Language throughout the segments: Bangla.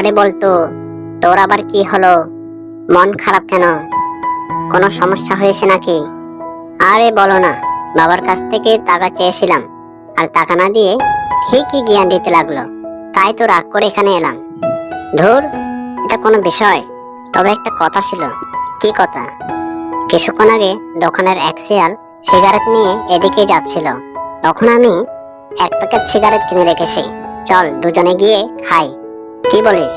আরে বলতো, তোর আবার কি হলো? মন খারাপ কেন? কোনো সমস্যা হয়েছে নাকি? আরে বলো না, বাবার কাছ থেকে টাকা চেয়েছিলাম, আর টাকা না দিয়ে ঠিকই জ্ঞান দিতে লাগলো। তাই তো রাগ করে এখানে এলাম। ধুর, এটা কোনো বিষয়? তবে একটা কথা ছিল। কি কথা? কিছুক্ষণ আগে দোকানের এক শিয়াল সিগারেট নিয়ে এদিকে যাচ্ছিল। তখন আমি এক প্যাকেট সিগারেট কিনে রেখেছি। চল দুজনে গিয়ে খাই। কি বলিস?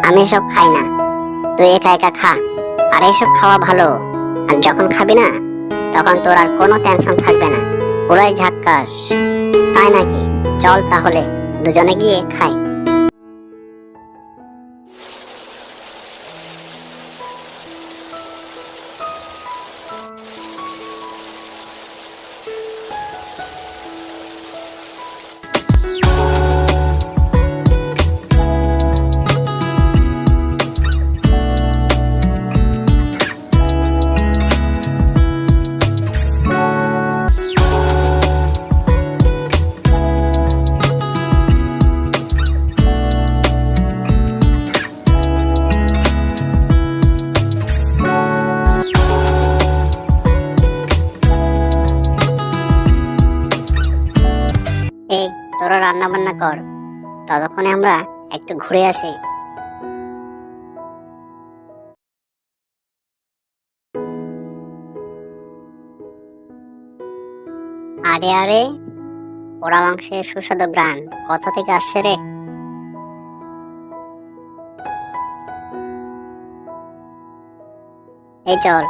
আমি এসব খাই না, তুই একা একা খা। আর এসব খাওয়া ভালো, আর যখন খাবি না তখন তোর আর কোনো টেনশন থাকবে না, পুরাই ঝাক্কাস। তাই নাকি? চল তাহলে দুজনে গিয়ে খাই। এই, তোরা রান্না বান্না কর, ততক্ষণে আমরা একটু ঘুরে আসি। আরে আরে, পোড়া মাংসের সুস্বাদু ঘ্রাণ কোথা থেকে আসছে রে? এই চল,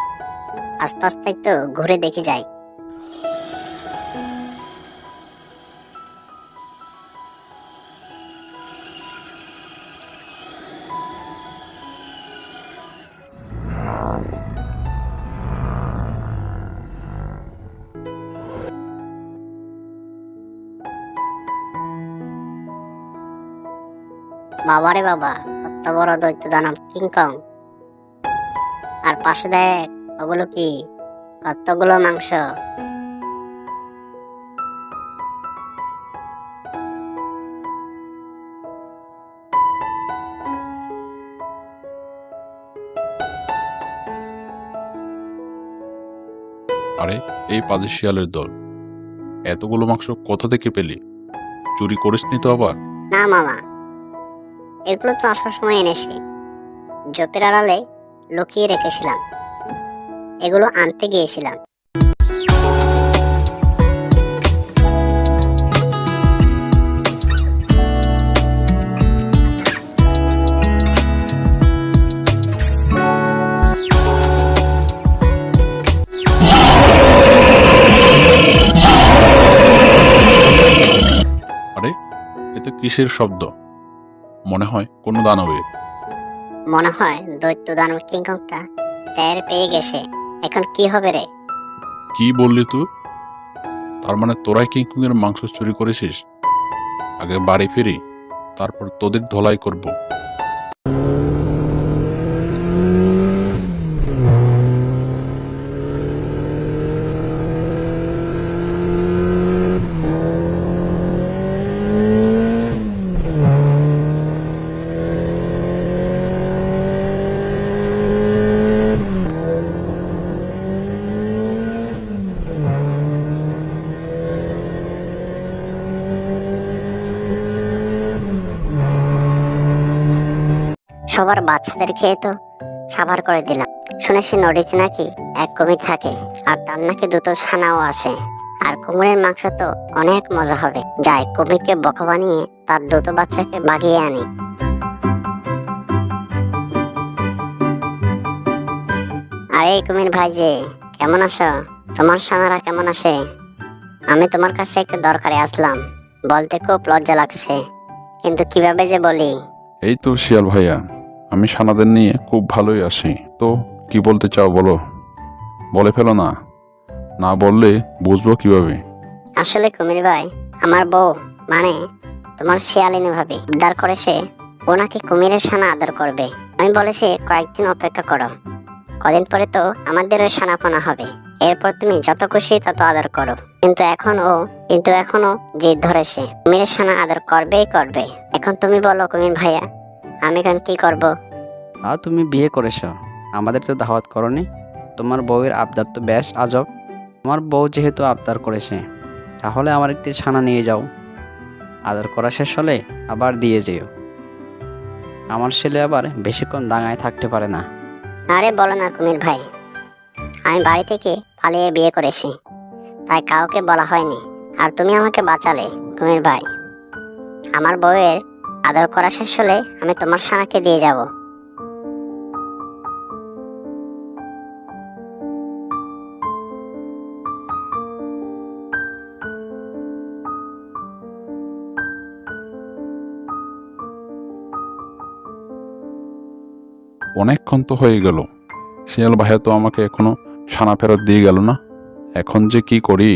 আশপাশ একটু ঘুরে দেখে যাই। বাবারে বাবা, কত বড় দৈত্য দানব কিংকং! আর পাশে দেখ, ওগুলো কি? কতগুলো মাংস! আরে, এই পাজি শিয়ালের দল, এতগুলো মাংস কোথা থেকে পেলি? চুরি করিসনি তো আবার? না মামা, এগুলো তো আসার সময় এনেছি, জোপের আড়ালে লুকিয়ে রেখেছিলাম। এগুলো আনতে গিয়েছিলাম। আরে, এ তো কিসের শব্দ? মনে হয় কোনো দানবের। মনে হয় দৈত্য দানব কিংকংটা টের পেয়ে গেছে। এখন কি হবে রে? কি বললি তুই? তার মানে তোরাই কিংকং এর মাংস চুরি করেছিস? আগে বাড়ি ফিরি, তারপর তোদের ধোলাই করব। সবার বাচ্চাদের খেয়ে তো সাবার করে দিলাম। শুনেছি নদীতে নাকি এক কুমির থাকে, আর তার নাকি দুটো ছানাও আসে। আর কুমিরের মাংস তো অনেক মজা হবে। যাই, কুমিরকে বোকা বানিয়ে তার দুটো বাচ্চাকে বাগিয়ে আনি। আরে কুমির ভাই যে, কেমন আছো? তোমার ছানারা কেমন আছে? আমি তোমার কাছে একটু দরকারে আসলাম, বলতে খুব লজ্জা লাগছে, কিন্তু কিভাবে যে বলি। এই তো শিয়াল ভাইয়া, আমি সানাদের নিয়ে খুব ভালোই আছি। তো কি বলতে চাও বলো, বলে ফেলো না, না বললে বুঝবো কিভাবে? আসলে কুমির ভাই, আমার বউ, মানে তোমার শিয়ালিনী ভাবি আবদার করেছে ও নাকি কুমিরের ছানা আদর করবে। আমি বলেছি কয়েকদিন অপেক্ষা করো, কদিন পরে তো আমাদের ওই ছানাপোনা হবে, এরপর তুমি যত খুশি তত আদর করো। কিন্তু এখনো জেদ ধরেছে, কুমিরের ছানা আদর করবেই করবে। এখন তুমি বলো কুমির ভাইয়া, আমি এখন কি করব? আর তুমি বিয়ে করেছো, আমাদের তো দাওয়াত করনি। তোমার বউয়ের আবদার তো বেশ আজব। তোমার বউ যেহেতু আবদার করেছে, তাহলে আমার একটি ছানা নিয়ে যাও। আদর করা শেষ হলে আবার দিয়ে যেও। আমার ছেলে আবার বেশিক্ষণ দাঙ্গায় থাকতে পারে না। আরে বলো না কুমির ভাই, আমি বাড়ি থেকে পালিয়ে বিয়ে করেছি, তাই কাউকে বলা হয়নি। আর তুমি আমাকে বাঁচালে কুমির ভাই। আমার বউয়ের আদর করা শেষ হলে আমি তোমার ছানাকে দিয়ে যাব। অনেকক্ষণ তো হয়ে গেল, শিয়াল ভাইয়া তো আমাকে এখনো ছানা ফেরত দিয়ে গেল না। এখন যে কি করি?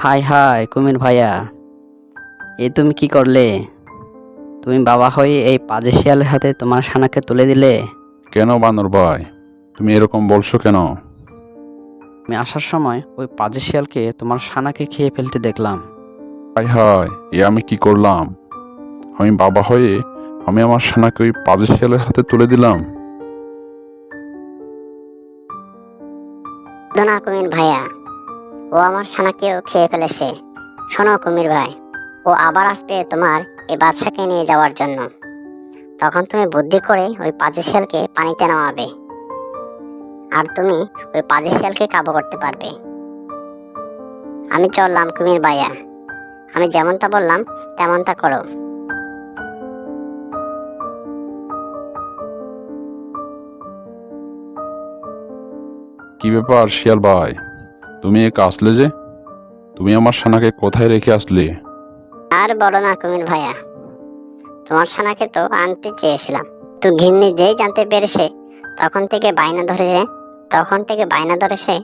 হাই হাই কুমির ভাইয়া, এই তুমি কি করলে? তুমি বাবা হয়ে এই পাজে শিয়ালের হাতে তোমার ছানাকে তুলে দিলে। কেন বানর ভাই, তুমি এরকম বলছো কেন? আমি আসার সময় ওই পাজে শিয়ালকে তোমার ছানাকে খেয়ে ফেলতে দেখলাম। হাই হাই, এ আমি কি করলাম? আমি বাবা হয়ে আমি আমার ছানাকে ওই পাজি শিয়ালের হাতে তুলে দিলাম। না কুমির ভাইয়া, ও আমার ছানাকেও খেয়ে ফেলেছে। শোনো কুমির ভাই, ও আবার আসবে তোমার এই বাচ্চাকে নিয়ে যাওয়ার জন্য। তখন তুমি বুদ্ধি করে ওই পাজি শিয়ালকে পানিতে নামাবে, আর তুমি ওই পাজি শিয়ালকে কাবু করতে পারবে। আমি চললাম কুমির ভাইয়া, আমি যেমনটা বললাম তেমনটা করো। কি ব্যাপার শিয়াল ভাই, তুমি একা আসলে যে? তুমি আমার ছানাকে কোথায় রেখে আসলে? আর বলো না কুমির ভাইয়া, তোমার ছানাকে তো আনতে চেয়েছিলাম, তো ঘিন্নি যেই জানতে পেরেছে তখন থেকে বায়না ধরেছে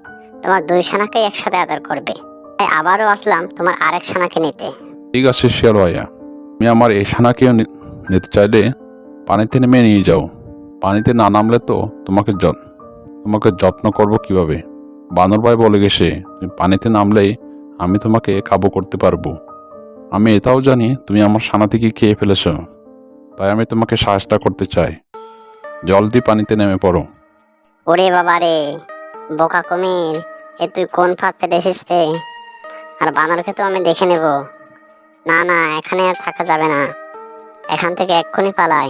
তোমার দুই ছানাকেই একসাথে আদর করবে। তাই আবারও আসলাম তোমার আরেক ছানাকে নিতে। ঠিক আছে শিয়াল ভাইয়া, তুমি আমার এই ছানাকেও নিতে চাইলে পানিতে নেমে নিয়ে যাও। পানিতে না নামলে তো তোমাকে যত্ন করব কিভাবে? বানর ভাই বলে গেছে তুমি পানিতে নামলেই আমি তোমাকে কাবু করতে পারবো। আমি এটাও জানি তুমি আমার ছানা থেকে খেয়ে ফেলেছো, তাই আমি তোমাকে সাহায্য করতে চাই। জলদি পানিতে নেমে পড়ো। ওরে বাবা রে, বোকা কুমির, এ তুই কোন ফাঁদ পেতে এসেছিস রে? আর বানরকে তো আমি দেখে নেব। না না, এখানে আর থাকা যাবে না, এখান থেকে এক্ষুনি পালাই।